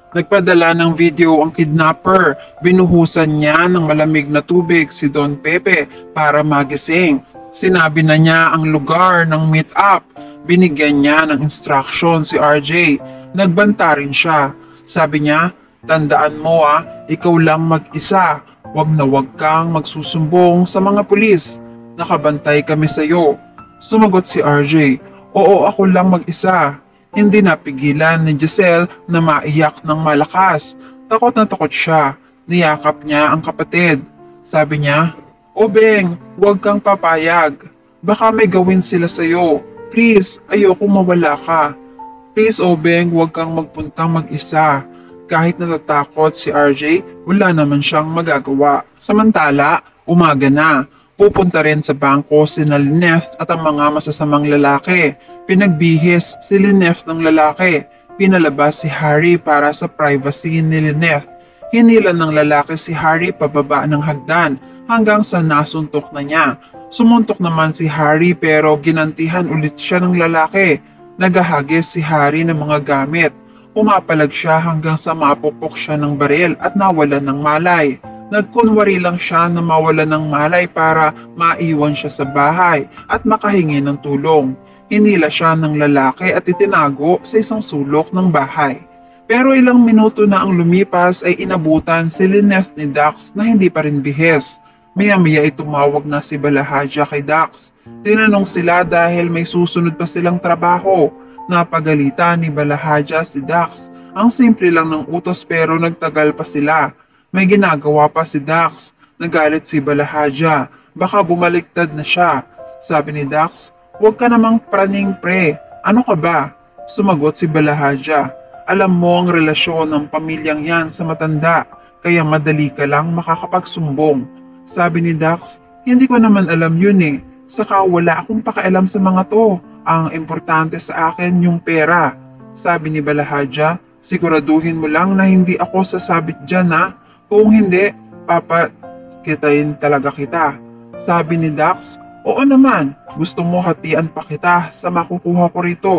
Nagpadala ng video ang kidnapper. Binuhusan niya ng malamig na tubig si Don Pepe para magising. Sinabi na niya ang lugar ng meet-up. Binigyan niya ng instruction si RJ. Nagbanta rin siya. Sabi niya, tandaan mo ikaw lang mag-isa. Wag na wag kang magsusumbong sa mga pulis. Nakabantay kami sa iyo. Sumagot si RJ, oo ako lang mag-isa. Hindi napigilan ni Giselle na maiyak ng malakas. Takot na takot siya. Niyakap niya ang kapatid. Sabi niya, O Beng, huwag kang papayag. Baka may gawin sila sa'yo. Please, ayoko mawala ka. Please, O Beng, huwag kang magpuntang mag-isa. Kahit natatakot si RJ, wala naman siyang magagawa. Samantala, umaga na. Pupunta rin sa bangko si Lynette at ang mga masasamang lalaki. Pinagbihis si Lynette ng lalaki. Pinalabas si Harry para sa privacy ni Lynette. Hinilan ng lalaki si Harry pababa ng hagdan hanggang sa nasuntok na niya. Sumuntok naman si Harry pero ginantihan ulit siya ng lalaki. Nagahagis si Harry ng mga gamit. Umapalag siya hanggang sa mapupok siya ng baril at nawalan ng malay. Nagkunwari lang siya na mawala ng malay para maiwan siya sa bahay at makahingi ng tulong. Hinila siya ng lalaki at itinago sa isang sulok ng bahay. Pero ilang minuto na ang lumipas ay inabutan si Lynette ni Dax na hindi pa rin bihis. Maya-maya ay tumawag na si Balahadja kay Dax. Tinanong sila dahil may susunod pa silang trabaho. Napagalitan ni Balahadja si Dax. Ang simple lang ng utos pero nagtagal pa sila. May ginagawa pa si Dax. Nagalit si Balahadja. Baka bumaliktad na siya. Sabi ni Dax, huwag ka namang praning pre. Ano ka ba? Sumagot si Balahadja. Alam mo ang relasyon ng pamilyang yan sa matanda. Kaya madali ka lang makakapagsumbong. Sabi ni Dax, hindi ko naman alam yun eh. Saka wala akong pakialam sa mga to. Ang importante sa akin yung pera. Sabi ni Balahadja, siguraduhin mo lang na hindi ako sasabit dyan Kung hindi, papakitayin talaga kita. Sabi ni Dax, oo naman, gusto mo hatian pa kita sa makukuha ko rito.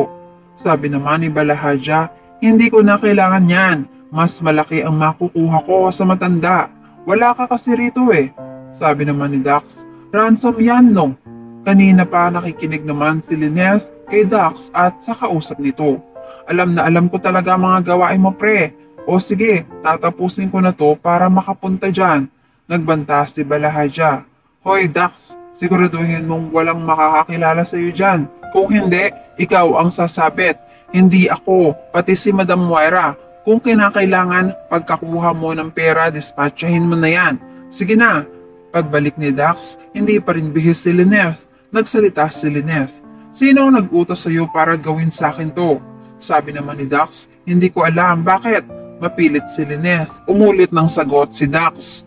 Sabi naman ni Balahadja, hindi ko na kailangan yan. Mas malaki ang makukuha ko sa matanda. Wala ka kasi rito eh. Sabi naman ni Dax, ransom yan no. Kanina pa nakikinig naman si Lynette kay Dax at sa kausap nito. Alam na alam ko talaga mga gawain mo pre. O sige, tatapusin ko na to para makapunta dyan. Nagbanta si Balahadja. Hoy Dax, siguraduhin mong walang makakakilala sa iyo dyan. Kung hindi, ikaw ang sasabit. Hindi ako, pati si Madam Moira. Kung kinakailangan, pagkakuha mo ng pera, dispatchahin mo na yan. Sige na. Pagbalik ni Dax, hindi pa rin bihis si Lynette. Nagsalita si Lynette. Sino ang nag-utos sa iyo para gawin sa akin to? Sabi naman ni Dax, hindi ko alam. Bakit? Mapilit si Lynette. Umulit ng sagot si Dax.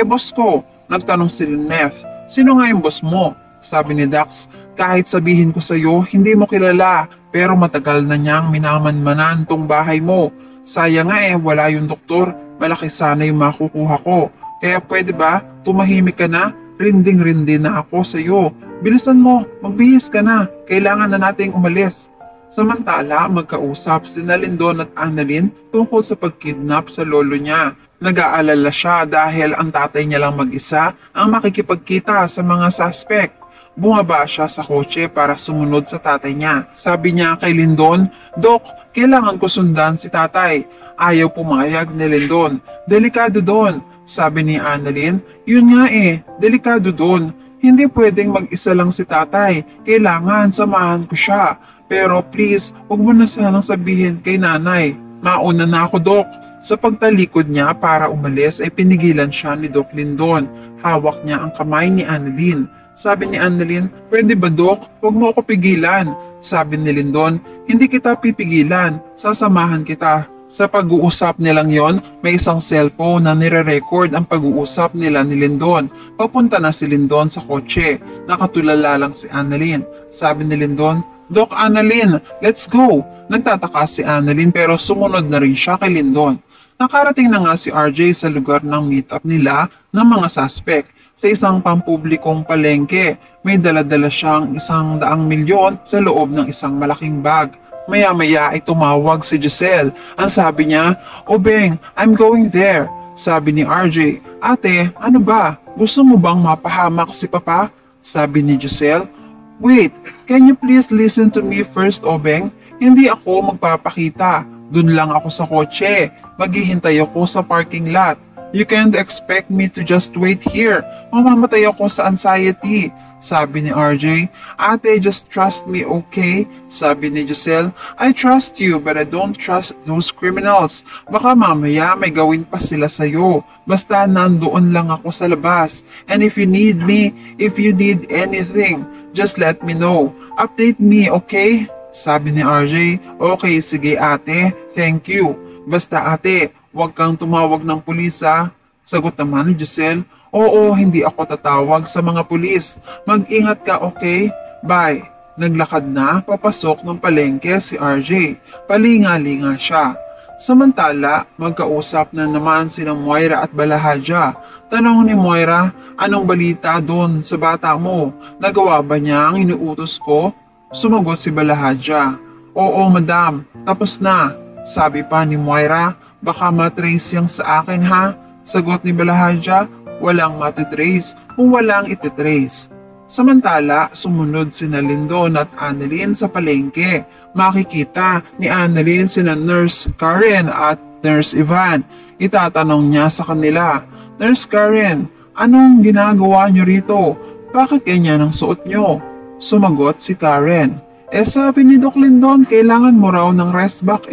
Boss ko. Nagtanong si Lynette. Sino nga yung boss mo? Sabi ni Dax, kahit sabihin ko sa iyo, hindi mo kilala. Pero matagal na niyang minamanmanan tong bahay mo. Sayang nga wala yung doktor. Malaki sana yung makukuha ko. Kaya pwede ba, tumahimik ka na? Rinding-rindi na ako sa iyo. Bilisan mo, magbihis ka na. Kailangan na nating umalis. Samantala, magkausap si Lindon at Annalyn tungkol sa pagkidnap sa lolo niya. Nag-aalala siya dahil ang tatay niya lang mag-isa ang makikipagkita sa mga suspect. Bumaba siya sa kotse para sumunod sa tatay niya. Sabi niya kay Lindon, Dok, kailangan ko sundan si tatay. Ayaw pumayag ni Lindon. Delikado doon. Sabi ni Annalyn, yun nga delikado doon. Hindi pwedeng mag-isa lang si tatay. Kailangan samahan ko siya. Pero please, huwag mo na sanang sabihin kay nanay. Mauna na ako, Dok. Sa pagtalikod niya para umalis ay pinigilan siya ni Doc Lindon. Hawak niya ang kamay ni Annalyn. Sabi ni Annalyn, pwede ba Dok? Huwag mo ako pigilan. Sabi ni Lindon, hindi kita pipigilan. Sasamahan kita. Sa pag-uusap nilang yon, may isang cellphone na nire-record ang pag-uusap nila ni Lindon. Papunta na si Lindon sa kotse. Nakatulala lang si Annalyn. Sabi ni Lindon, Doc Annalyn, let's go! Nagtataka si Annalyn pero sumunod na rin siya kay Lindon. Nakarating na nga si RJ sa lugar ng meet-up nila ng mga suspect. Sa isang pampublikong palengke, may dala-dala siyang 100 milyon sa loob ng isang malaking bag. Maya-maya ay tumawag si Giselle. Ang sabi niya, "Obeng, I'm going there." Sabi ni RJ, "Ate, ano ba? Gusto mo bang mapahamak si Papa?" Sabi ni Giselle, "Wait, can you please listen to me first, Obeng? Hindi ako magpapakita. Dun lang ako sa kotse. Maghihintay ako sa parking lot. You can't expect me to just wait here. Mamamatay ako sa anxiety." Sabi ni RJ, "Ate, just trust me, okay?" Sabi ni Giselle, "I trust you, but I don't trust those criminals. Baka mamaya may gawin pa sila sa'yo. Basta nandoon lang ako sa labas. And if you need me, if you need anything, just let me know. Update me, okay?" Sabi ni RJ, "Okay, sige ate, thank you. Basta ate, huwag kang tumawag ng pulis ha." Sagot naman ni Giselle, "Oo, hindi ako tatawag sa mga pulis. Mag-ingat ka, okay? Bye." Naglakad na papasok ng palengke si RJ. Palinga-linga siya. Samantala, magkausap na naman sina Moira at Balahadja. Tanong ni Moira, "Anong balita doon sa bata mo? Nagawa ba niya ang inuutos ko?" Sumagot si Balahadja, "Oo, madam, tapos na." Sabi pa ni Moira, "Baka matrace yang sa akin ha?" Sagot ni Balahadja, "Walang matitrace kung walang ititrace." Samantala, sumunod sina Lindon at Annalyn sa palengke. Makikita ni Annalyn sina Nurse Karen at Nurse Ivan. Itatanong niya sa kanila, "Nurse Karen, anong ginagawa niyo rito? Bakit ganyan ang suot niyo?" Sumagot si Karen, "Sabi ni Doc Lindon, kailangan mo raw ng rest back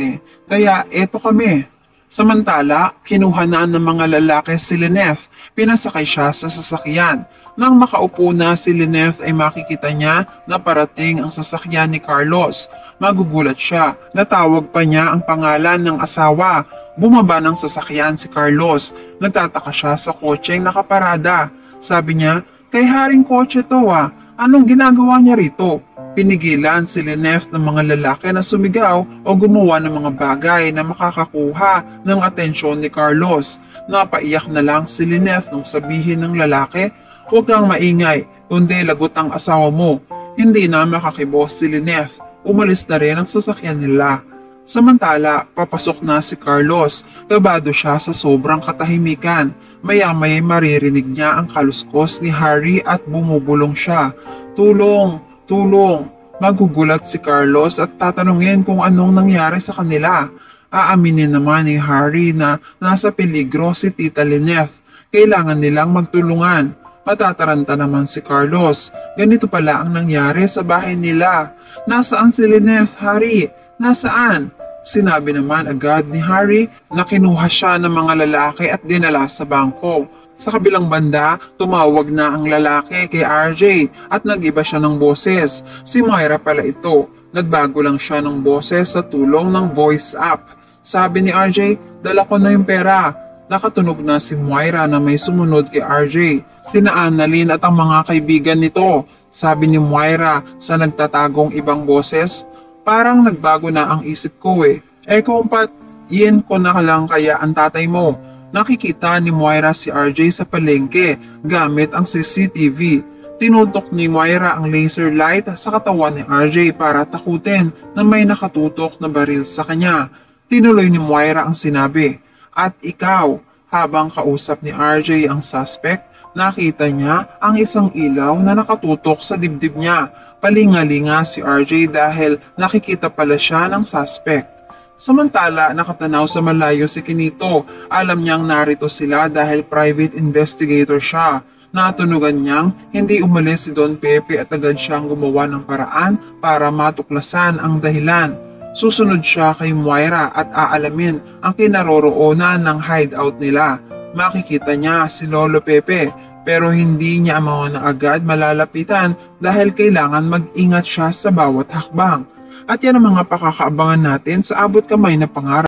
kaya eto kami." Samantala, kinuha na ng mga lalaki si Lineth. Pinasakay siya sa sasakyan. Nang makaupo na si Lineth ay makikita niya na parating ang sasakyan ni Carlos. Magugulat siya. Natawag pa niya ang pangalan ng asawa. Bumaba ng sasakyan si Carlos. Nagtataka siya sa kotseng nakaparada. Sabi niya, "Kay haring kotse to Anong ginagawa niya rito?" Pinigilan si Lineth ng mga lalaki na sumigaw o gumawa ng mga bagay na makakakuha ng atensyon ni Carlos. Napaiyak na lang si Lineth nung sabihin ng lalaki, "Huwag kang maingay, kundi lagot ang asawa mo." Hindi na makakibos si Lineth. Umalis na rin ang sasakyan nila. Samantala, papasok na si Carlos. Kabado siya sa sobrang katahimikan. Maya-maya maririnig niya ang kaluskos ni Harry at bumubulong siya. "Tulong! Tulong!" Magugulat si Carlos at tatanungin kung anong nangyari sa kanila. Aaminin naman ni Harry na nasa peligro si Tita Lineth. Kailangan nilang magtulungan. Matataranta naman si Carlos. Ganito pala ang nangyari sa bahay nila. "Nasaan si Lineth, Harry? Nasaan?" Sinabi naman agad ni Harry na kinuha siya ng mga lalaki at dinala sa bangko. Sa kabilang banda, tumawag na ang lalaki kay RJ at nag-iba siya ng boses. Si Moira pala ito. Nagbago lang siya ng boses sa tulong ng voice app. Sabi ni RJ, "Dala ko na yung pera." Nakatunog na si Moira na may sumunod kay RJ. Sina Annalyn at ang mga kaibigan nito. Sabi ni Moira sa nagtatagong ibang boses, "Parang nagbago na ang isip ko kung iyan ko na lang kaya ang tatay mo." Nakikita ni Moira si RJ sa palengke gamit ang CCTV. Tinutok ni Moira ang laser light sa katawan ni RJ para takutin na may nakatutok na baril sa kanya. Tinuloy ni Moira ang sinabi, "At ikaw." Habang kausap ni RJ ang suspect, nakita niya ang isang ilaw na nakatutok sa dibdib niya. Palingalinga si RJ dahil nakikita pala siya ng suspect. Samantala, nakatanaw sa malayo si Kinito. Alam niyang narito sila dahil private investigator siya. Natunugan niyang hindi umalis si Don Pepe at agad siyang gumawa ng paraan para matuklasan ang dahilan. Susunod siya kay Moira at aalamin ang kinaroroonan ng hideout nila. Makikita niya si Lolo Pepe pero hindi niya na agad malalapitan dahil kailangan mag-ingat siya sa bawat hakbang. At yan ang mga pakakaabangan natin sa Abot Kamay na Pangarap.